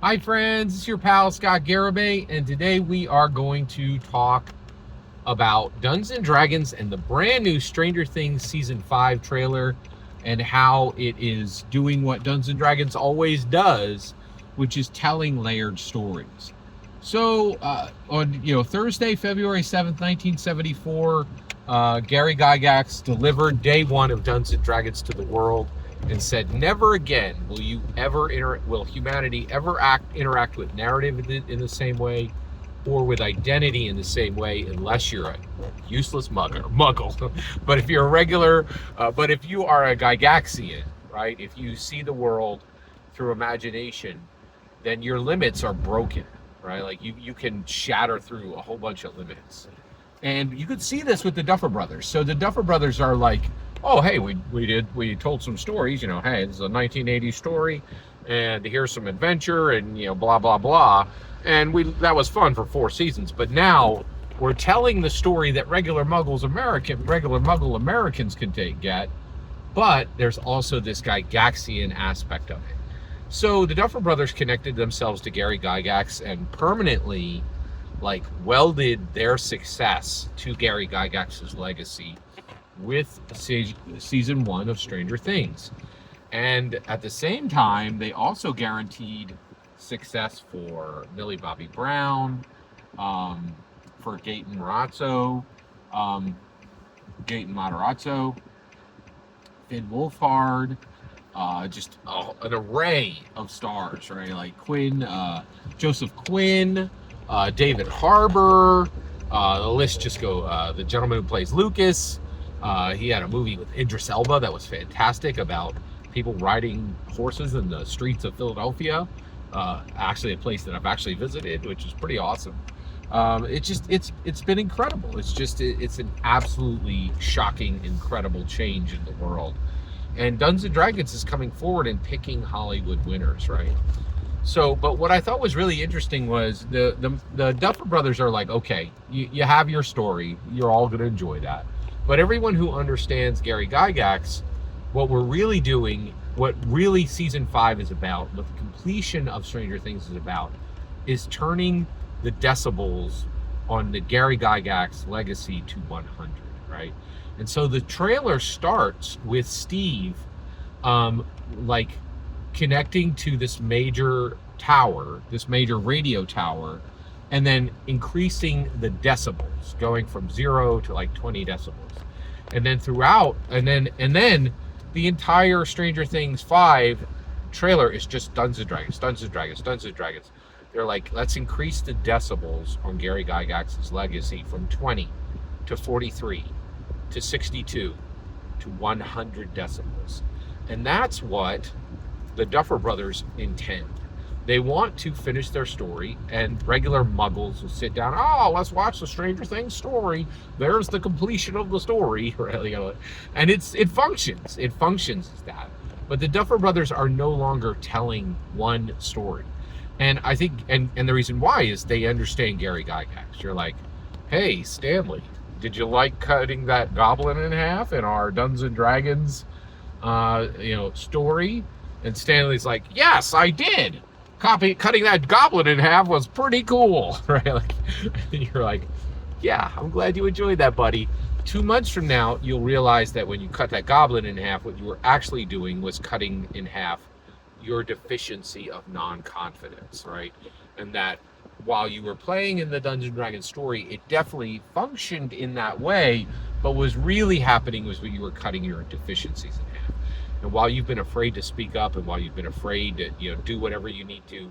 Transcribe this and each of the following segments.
Hi friends, it's your pal Scott Garibay, and today we are going to talk about Dungeons and Dragons and the brand new Stranger Things Season 5 trailer and how it is doing what Dungeons and Dragons always does, which is telling layered stories. So on Thursday, February 7th, 1974, Gary Gygax delivered day one of Dungeons and Dragons to the world and said, "Never again will humanity ever interact with narrative in the same way, or with identity in the same way, unless you're a useless muggle. But if you're a regular, but if you are a Gygaxian, right? If you see the world through imagination, then your limits are broken, right? Like you can shatter through a whole bunch of limits." And you could see this with the Duffer Brothers. So the Duffer Brothers are like, "Oh, hey, we told some stories. Hey, this is a 1980s story, and here's some adventure, and blah blah blah." And that was fun for 4 seasons. But now we're telling the story that regular Muggle Americans can get, but there's also this Gygaxian aspect of it. So the Duffer Brothers connected themselves to Gary Gygax and permanently welded their success to Gary Gygax's legacy with season 1 of Stranger Things. And at the same time, they also guaranteed success for Millie Bobby Brown, for Gaten Matarazzo, Finn Wolfhard, just an array of stars, right? Like Joseph Quinn, David Harbour, the list just go. The gentleman who plays Lucas, he had a movie with Idris Elba that was fantastic about people riding horses in the streets of Philadelphia. Actually, a place that I've actually visited, which is pretty awesome. It's been incredible. It's an absolutely shocking, incredible change in the world. And Dungeons and Dragons is coming forward and picking Hollywood winners, right? So, but what I thought was really interesting was the Duffer Brothers are like, okay, you have your story, you're all going to enjoy that. But everyone who understands Gary Gygax, what we're really doing, what really season 5 is about, what the completion of Stranger Things is about, is turning the decibels on the Gary Gygax legacy to 100, right? And so the trailer starts with Steve, connecting to this major radio tower, and then increasing the decibels, going from 0 to 20 decibels. And then the entire Stranger Things 5 trailer is just Dungeons and Dragons. They're like, let's increase the decibels on Gary Gygax's legacy from 20 to 43 to 62 to 100 decibels. And that's what the Duffer Brothers intend. They want to finish their story, and regular Muggles will sit down. "Oh, let's watch the Stranger Things story. There's the completion of the story," and it functions. It functions as that. But the Duffer Brothers are no longer telling one story, and I think, and the reason why is they understand Gary Gygax. You're like, "Hey, Stanley, did you like cutting that goblin in half in our Dungeons and Dragons, story?" And Stanley's like, "Yes, I did. Cutting that goblin in half was pretty cool," right? You're like, "Yeah, I'm glad you enjoyed that, buddy." 2 months from now, you'll realize that when you cut that goblin in half, what you were actually doing was cutting in half your deficiency of non-confidence, right? And that while you were playing in the Dungeons & Dragons story, it definitely functioned in that way, but what was really happening was when you were cutting your deficiencies in half. And while you've been afraid to speak up, and while you've been afraid to do whatever you need to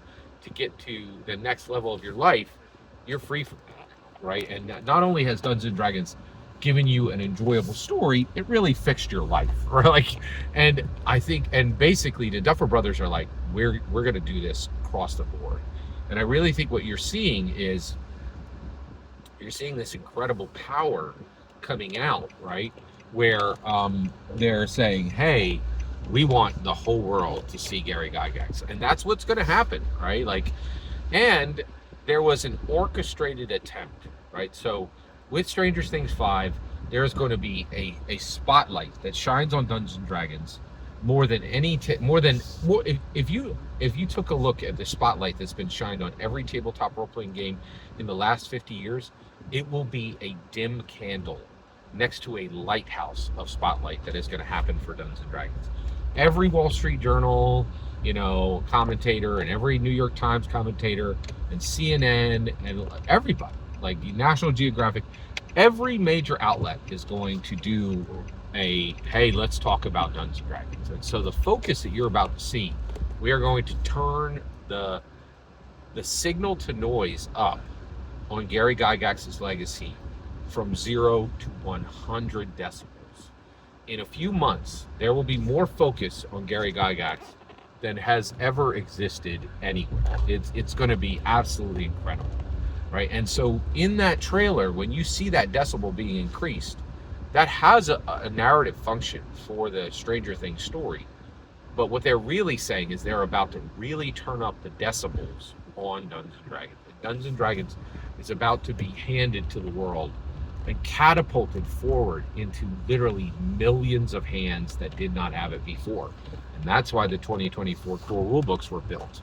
get to the next level of your life, you're free from that, right? And not only has Dungeons and Dragons given you an enjoyable story, it really fixed your life, right? And I think, and basically the Duffer Brothers are like, we're going to do this across the board. And I really think what you're seeing is this incredible power coming out, right? Where they're saying, "Hey, we want the whole world to see Gary Gygax," and that's what's going to happen, right? And there was an orchestrated attempt, right? So with Stranger Things 5, there's going to be a spotlight that shines on Dungeons and Dragons more than if you took a look at the spotlight that's been shined on every tabletop role-playing game in the last 50 years, it will be a dim candle next to a lighthouse of spotlight that is going to happen for Dungeons and Dragons. Every Wall Street Journal, commentator, and every New York Times commentator, and CNN, and everybody, like National Geographic, every major outlet is going to do hey, let's talk about Dungeons and Dragons. And so the focus that you're about to see, we are going to turn the signal to noise up on Gary Gygax's legacy from 0 to 100 decibels. In a few months, there will be more focus on Gary Gygax than has ever existed anywhere. It's going to be absolutely incredible, right? And so in that trailer, when you see that decibel being increased, that has a narrative function for the Stranger Things story. But what they're really saying is they're about to really turn up the decibels on Dungeons & Dragons. Dungeons & Dragons is about to be handed to the world and catapulted forward into literally millions of hands that did not have it before. And that's why the 2024 core rulebooks were built.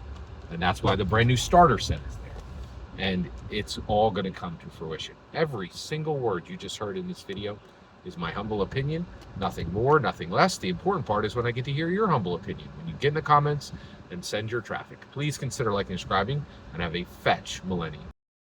And that's why the brand new starter set is there. And it's all going to come to fruition. Every single word you just heard in this video is my humble opinion, nothing more, nothing less. The important part is when I get to hear your humble opinion. When you get in the comments and send your traffic. Please consider liking and subscribing, and have a fetch millennium.